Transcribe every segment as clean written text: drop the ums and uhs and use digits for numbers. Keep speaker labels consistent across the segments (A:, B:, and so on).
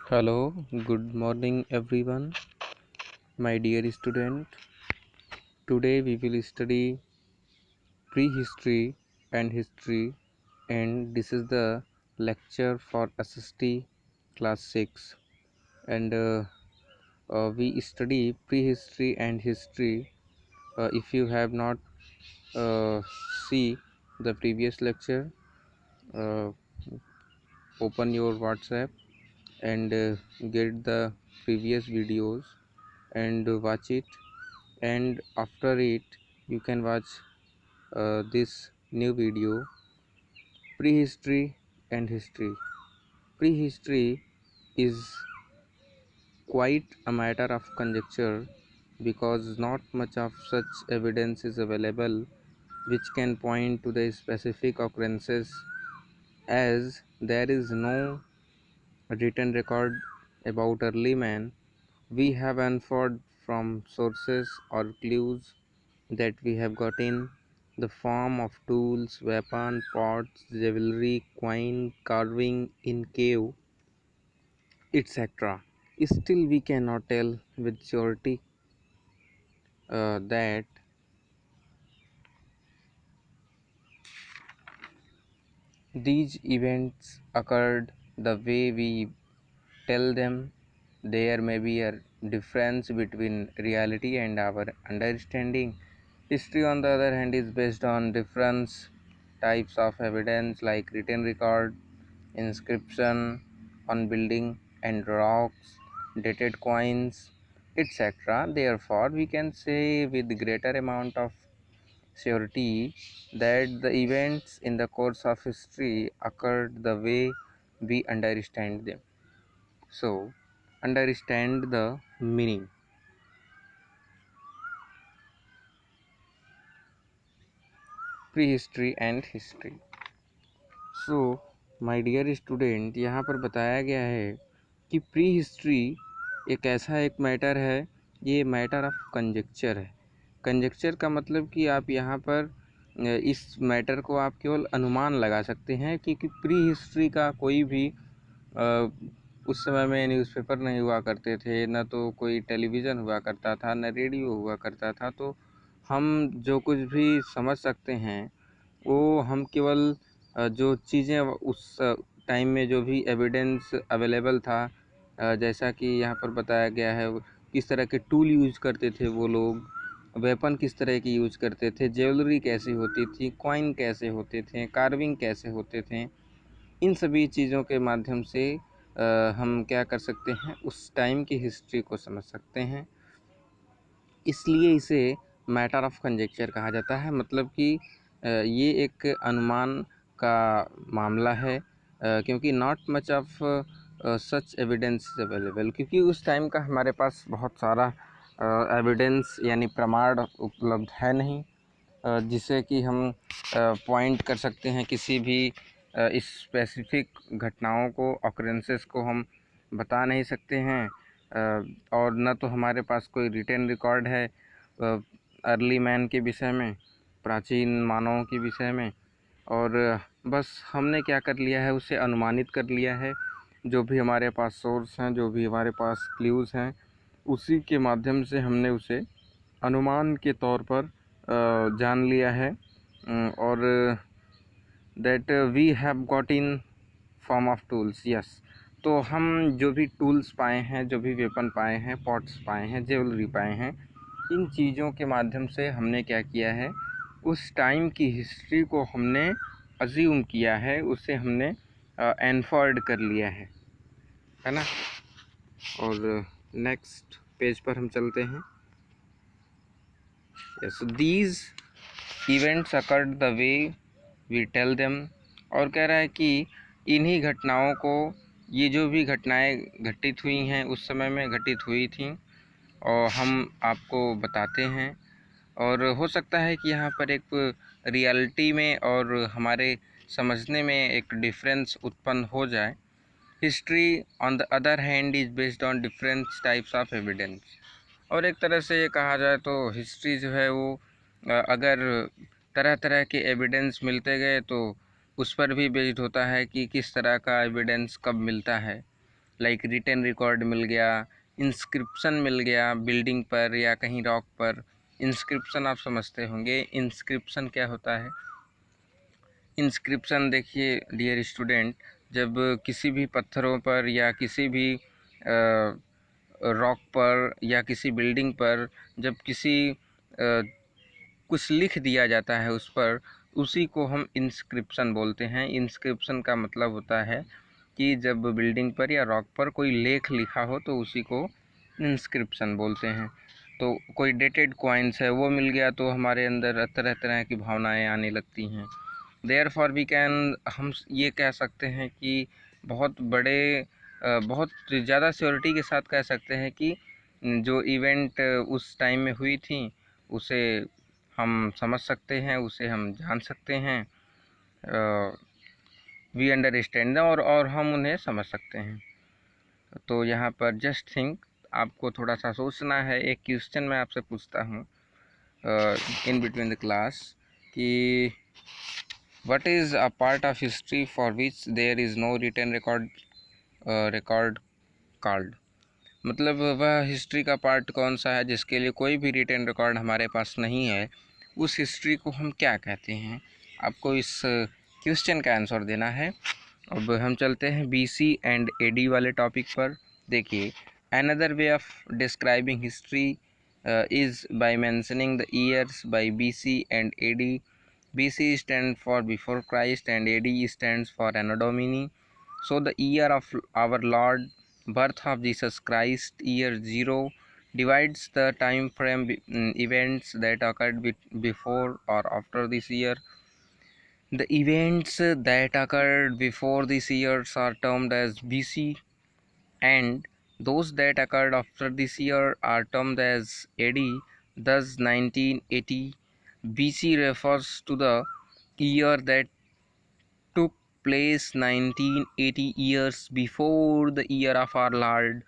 A: Hello, good morning everyone, my dear student. Today we will study prehistory and history, and this is the lecture for SST class 6. And we study prehistory and history. If you have not see the previous lecture, uh, open your WhatsApp and get the previous videos and watch it, and after it you can watch this new video. Prehistory and history. Prehistory is quite a matter of conjecture because not much of such evidence is available which can point to the specific occurrences, as there is no written record about early man. We have inferred from sources or clues that we have got in the form of tools, weapon, pots, jewelry, coin, carving in cave, etc. Still, we cannot tell with surety that these events occurred the way we tell them. There may be a difference between reality and our understanding. History, on the other hand, is based on different types of evidence like written record, inscription on building and rocks, dated coins, etc. Therefore, we can say with greater amount of surety that the events in the course of history occurred the way we understand them. So, understand the meaning. Prehistory and history. So my dear student, यहाँ पर बताया गया है कि pre history एक ऐसा एक matter है, ये मैटर ऑफ कंजेक्चर है। कंजेक्चर का मतलब कि आप यहाँ पर इस मैटर को आप केवल अनुमान लगा सकते हैं, क्योंकि प्री हिस्ट्री का कोई भी उस समय में न्यूज़पेपर नहीं हुआ करते थे, न तो कोई टेलीविज़न हुआ करता था, न रेडियो हुआ करता था। तो हम जो कुछ भी समझ सकते हैं वो हम केवल जो चीज़ें उस टाइम में जो भी एविडेंस अवेलेबल था, जैसा कि यहाँ पर बताया गया है, किस तरह के टूल यूज करते थे वो लोग, वेपन किस तरह की यूज करते थे, ज्वेलरी कैसी होती थी, कॉइन कैसे होते थे, कार्विंग कैसे होते थे, इन सभी चीज़ों के माध्यम से हम क्या कर सकते हैं, उस टाइम की हिस्ट्री को समझ सकते हैं। इसलिए इसे मैटर ऑफ कंजेक्चर कहा जाता है। मतलब कि ये एक अनुमान का मामला है, क्योंकि not much of such evidence is available, क्योंकि उस टाइम का हमारे पास बहुत सारा एविडेंस यानी प्रमाण उपलब्ध है नहीं, जिससे कि हम पॉइंट कर सकते हैं किसी भी इस स्पेसिफिक घटनाओं को, ऑकरेंसेस को हम बता नहीं सकते हैं। और न तो हमारे पास कोई रिटन रिकॉर्ड है अर्ली मैन के विषय में, प्राचीन मानवों के विषय में, और बस हमने क्या कर लिया है, उसे अनुमानित कर लिया है। जो भी हमारे पास सोर्स हैं, जो भी हमारे पास क्ल्यूज़ हैं, उसी के माध्यम से हमने उसे अनुमान के तौर पर जान लिया है। और that we have got in form of tools. Yes, तो हम जो भी टूल्स पाए हैं, जो भी वेपन पाए हैं, पॉट्स पाए हैं, ज्वेलरी पाए हैं, इन चीज़ों के माध्यम से हमने क्या किया है, उस टाइम की हिस्ट्री को हमने अज्यूम किया है, उसे हमने इन्फर्ड कर लिया है ना। और नेक्स्ट पेज पर हम चलते हैं। Yes, these events occurred the way we tell them. और कह रहा है कि इन्हीं घटनाओं को, ये जो भी घटनाएं घटित हुई हैं उस समय में घटित हुई थी, और हम आपको बताते हैं। और हो सकता है कि यहाँ पर एक रियलिटी में और हमारे समझने में एक डिफरेंस उत्पन्न हो जाए। History on the other hand is based on different types of evidence. और एक तरह से ये कहा जाए तो हिस्ट्री जो है वो अगर तरह तरह के एविडेंस मिलते गए तो उस पर भी बेस्ड होता है कि किस तरह का एविडेंस कब मिलता है। लाइक रिटन रिकॉर्ड मिल गया, इंस्क्रिप्शन मिल गया बिल्डिंग पर या कहीं रॉक पर। इंस्क्रिप्शन आप समझते होंगे, इंस्क्रिप्शन क्या होता है। इंस्क्रिप्शन देखिए डियर स्टूडेंट, जब किसी भी पत्थरों पर या किसी भी रॉक पर या किसी बिल्डिंग पर जब किसी कुछ लिख दिया जाता है उस पर, उसी को हम इंस्क्रिप्शन बोलते हैं। इंस्क्रिप्शन का मतलब होता है कि जब बिल्डिंग पर या रॉक पर कोई लेख लिखा हो तो उसी को इंस्क्रिप्शन बोलते हैं। तो कोई डेटेड कॉइन्स है वो मिल गया तो हमारे अंदर तरह तरह की भावनाएं आने लगती हैं। देयरफॉर वी कैन, हम ये कह सकते हैं कि बहुत बहुत ज़्यादा श्योरिटी के साथ कह सकते हैं कि जो इवेंट उस टाइम में हुई थी उसे हम समझ सकते हैं, उसे हम जान सकते हैं, वी अंडरस्टैंड और हम उन्हें समझ सकते हैं। तो यहाँ पर जस्ट थिंक, आपको थोड़ा सा सोचना है। एक क्वेश्चन मैं आपसे पूछता हूँ इन बिटवीन द क्लास कि what is a part of history for which there is no written record called. मतलब वह हिस्ट्री का पार्ट कौन सा है जिसके लिए कोई भी रिटन रिकॉर्ड हमारे पास नहीं है, उस हिस्ट्री को हम क्या कहते हैं। आपको इस क्वेश्चन का आंसर देना है। अब हम चलते हैं BC एंड AD वाले टॉपिक पर। देखिए, another way of describing history is by mentioning the years bye BC and AD। BC stands for before Christ and AD stands for Anno Domini. So the year of our Lord, birth of Jesus Christ, year 0, divides the time frame events that occurred before or after this year. The events that occurred before these years are termed as BC, and those that occurred after this year are termed as AD. Thus 1980 BC refers to the year that took place 1980 years before the year of our Lord,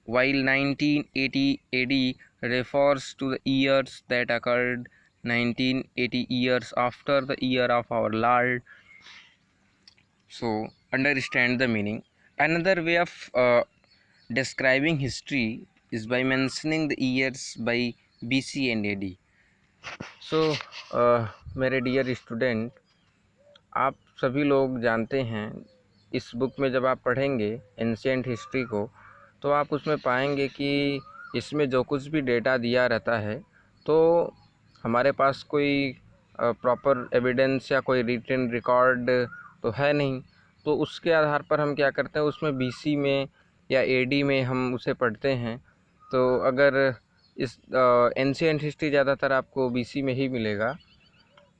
A: while 1980 AD refers to the years that occurred 1980 years after the year of our Lord. So understand the meaning. Another way of describing history is by mentioning the years by BC and AD. So मेरे dear student, आप सभी लोग जानते हैं इस book में जब आप पढ़ेंगे एंशिएंट हिस्ट्री को तो आप उसमें पाएंगे कि इसमें जो कुछ भी डेटा दिया रहता है तो हमारे पास कोई प्रॉपर एविडेंस या कोई रिटन रिकॉर्ड तो है नहीं। तो उसके आधार पर हम क्या करते हैं, उसमें BC में या AD में हम उसे पढ़ते हैं। तो अगर इस एंशिएंट हिस्ट्री ज़्यादातर आपको BC में ही मिलेगा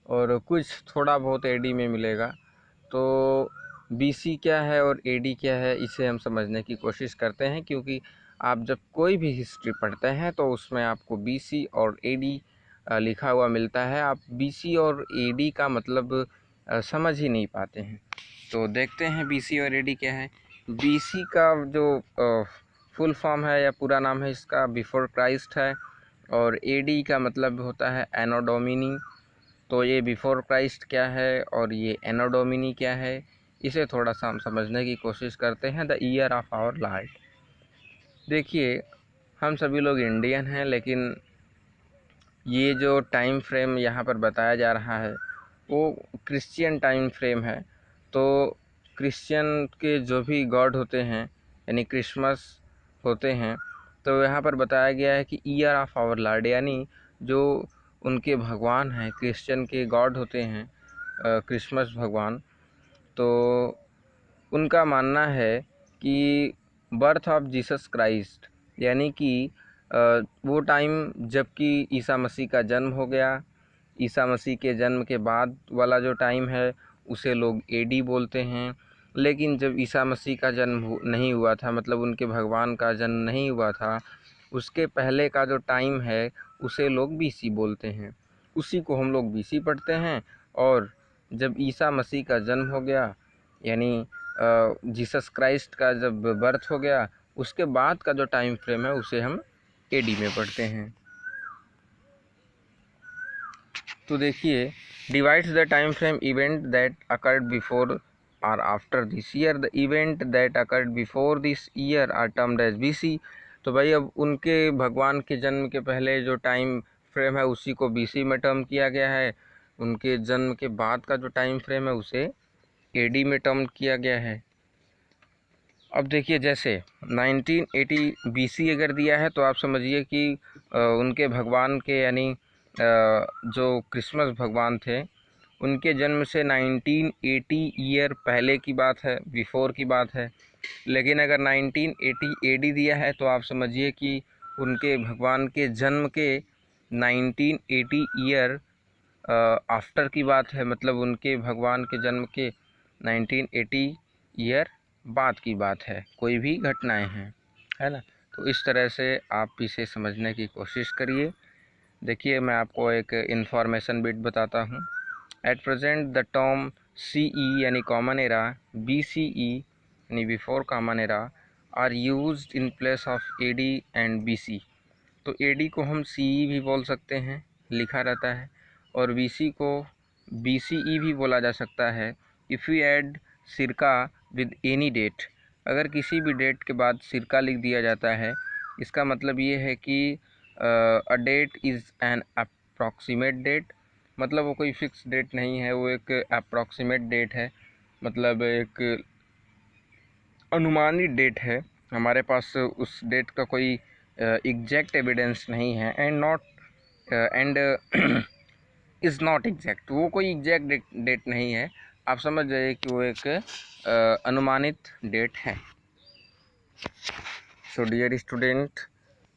A: और कुछ थोड़ा बहुत AD में मिलेगा। तो BC क्या है और AD क्या है इसे हम समझने की कोशिश करते हैं, क्योंकि आप जब कोई भी हिस्ट्री पढ़ते हैं तो उसमें आपको BC और AD लिखा हुआ मिलता है। आप BC और AD का मतलब समझ ही नहीं पाते हैं। तो देखते हैं BC और AD क्या है। BC का जो फुल फॉर्म है या पूरा नाम है इसका बिफोर क्राइस्ट है, और AD का मतलब होता है एनो डोमिनी। तो ये बिफोर क्राइस्ट क्या है और ये एनो डोमिनी क्या है, इसे थोड़ा सा हम समझने की कोशिश करते हैं। The year of our lord. देखिए, हम सभी लोग इंडियन हैं, लेकिन ये जो टाइम फ्रेम यहाँ पर बताया जा रहा है वो क्रिश्चियन टाइम फ्रेम है। तो क्रिश्चियन के जो भी गॉड होते हैं यानी क्रिसमस होते हैं, तो यहाँ पर बताया गया है कि ईयर ऑफ आवर लॉर्ड, यानी जो उनके भगवान हैं, क्रिश्चियन के गॉड होते हैं क्रिसमस भगवान, तो उनका मानना है कि बर्थ ऑफ जीसस क्राइस्ट, यानी कि वो टाइम जबकि ईसा मसीह का जन्म हो गया, ईसा मसीह के जन्म के बाद वाला जो टाइम है उसे लोग AD बोलते हैं। लेकिन जब ईसा मसीह का जन्म नहीं हुआ था, मतलब उनके भगवान का जन्म नहीं हुआ था, उसके पहले का जो टाइम है उसे लोग BC बोलते हैं। उसी को हम लोग BC पढ़ते हैं। और जब ईसा मसीह का जन्म हो गया, यानी जीसस क्राइस्ट का जब बर्थ हो गया, उसके बाद का जो टाइम फ्रेम है उसे हम AD में पढ़ते हैं। तो देखिए, divides the time frame event that occurred before or after this year, the event that occurred before this year are termed as BC। तो भाई अब उनके भगवान के जन्म के पहले जो टाइम फ्रेम है उसी को BC में टर्म किया गया है, उनके जन्म के बाद का जो टाइम फ्रेम है उसे AD में टर्म किया गया है। अब देखिए जैसे 1980 BC अगर दिया है तो आप समझिए कि उनके भगवान के यानी जो क्रिसमस भगवान थे उनके जन्म से 1980 ईयर पहले की बात है, बिफोर की बात है। लेकिन अगर 1980 AD दिया है तो आप समझिए कि उनके भगवान के जन्म के 1980 ईयर आफ्टर की बात है, मतलब उनके भगवान के जन्म के 1980 ईयर बाद की बात है, कोई भी घटनाएं हैं, है ना। तो इस तरह से आप इसे समझने की कोशिश करिए। देखिए मैं आपको एक इन्फॉर्मेशन बिट बताता हूँ। At present the term CE यानी कॉमन एरा, BCE यानी before common era are used in place of AD and BC। तो AD को हम CE भी बोल सकते हैं, लिखा रहता है, और BC को BCE भी बोला जा सकता है। इफ़ यू ऐड सिरका विद एनी डेट, अगर किसी भी डेट के बाद सिरका लिख दिया जाता है, इसका मतलब ये है कि a date is an approximate date, मतलब वो कोई फिक्स डेट नहीं है, वो एक अप्रॉक्सीमेट डेट है, मतलब एक अनुमानित डेट है। हमारे पास उस डेट का कोई एग्जैक्ट एविडेंस नहीं है, एंड इज़ नॉट एग्जैक्ट, वो कोई एग्जैक्ट डेट नहीं है। आप समझ जाइए कि वो एक अनुमानित डेट है। सो डियर स्टूडेंट,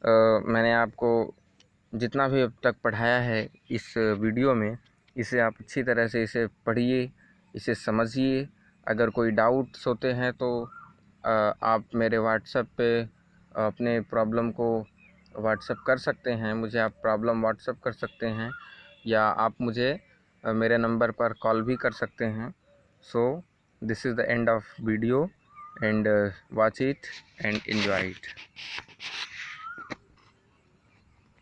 A: मैंने आपको जितना भी अब तक पढ़ाया है इस वीडियो में, इसे आप अच्छी तरह से इसे पढ़िए, इसे समझिए। अगर कोई डाउट्स होते हैं तो आप मेरे व्हाट्सएप पे अपने प्रॉब्लम को व्हाट्सएप कर सकते हैं, मुझे आप प्रॉब्लम व्हाट्सएप कर सकते हैं, या आप मुझे मेरे नंबर पर कॉल भी कर सकते हैं। So this is the end of video, and watch it and enjoy it.